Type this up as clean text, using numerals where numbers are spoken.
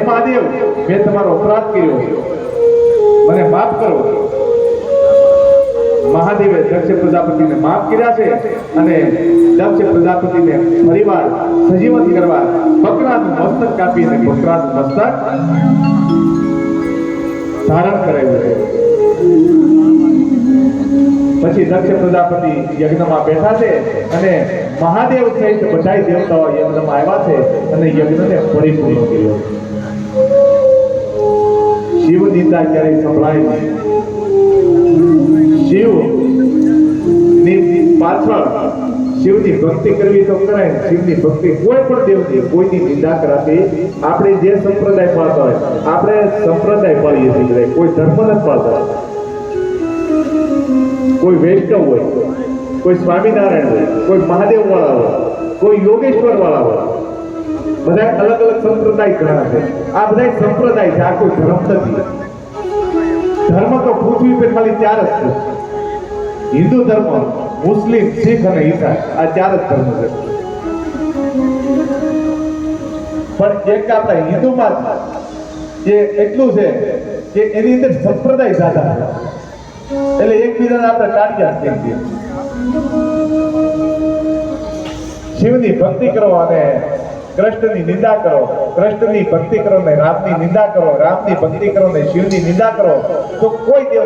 મહાદેવ, મેં તમારો અપરાધ કર્યો, મને માફ કરો. મહાદેવે દક્ષ પ્રજાપતિને માફ કર્યા છે અને દક્ષ પ્રજાપતિને ફરીવાર સજીવન કરવા બકરાનું મસ્તક કાપી અને બકરાનું મસ્તક ધારણ કરાવ્યું છે. પછી દક્ષ પ્રજાપતિ યજ્ઞમાં બેઠા છે અને મહાદેવ સહિત બધા દેવતાઓ યજ્ઞમાં આવ્યા છે અને યજ્ઞને પરિપૂર્ણ કર્યો. શિવ નિંદા ક્યારેય સંભળાય નહીં. શિવ ની પાછળ શિવની ભક્તિ કરવી તો કરાય. શિવની ભક્તિ કોઈ પણ દેવની કોઈની નિંદા કરાતી આપણે જે સંપ્રદાય પાળતા હોય, આપણે સંપ્રદાય પાળીએ છીએ, કોઈ ધર્મ નથી પાળતા. કોઈ વૈષ્ણવ હોય, કોઈ સ્વામિનારાયણ હોય, કોઈ મહાદેવ વાળા હોય, કોઈ યોગેશ્વર વાળા હોય, બધા અલગ અલગ સંપ્રદાય ઘણા છે. આ બધા સંપ્રદાય છે, આ કોઈ ધર્મ નથી. ધર્મ તો પૃથ્વી પર ખાલી ચાર જ છે: હિન્દુ ધર્મ, મુસ્લિમ, શીખ અને ઈસાઈ. આ ચાર જ ધર્મ છે. પણ એક આપણા હિન્દુમાં જે એટલું છે કે એની અંદર સંપ્રદાય જ્યાદા છે, એટલે એકબીજાને આપણે ટાળ્યા જ કહીએ. શિવની ભક્તિ કરો અને કૃષ્ણની નિંદા કરો, કૃષ્ણની ભક્તિ કરો ને રામની નિંદા કરો, રામની ભક્તિ કરો ને શિવની નિંદા કરો, તો કોઈ દેવ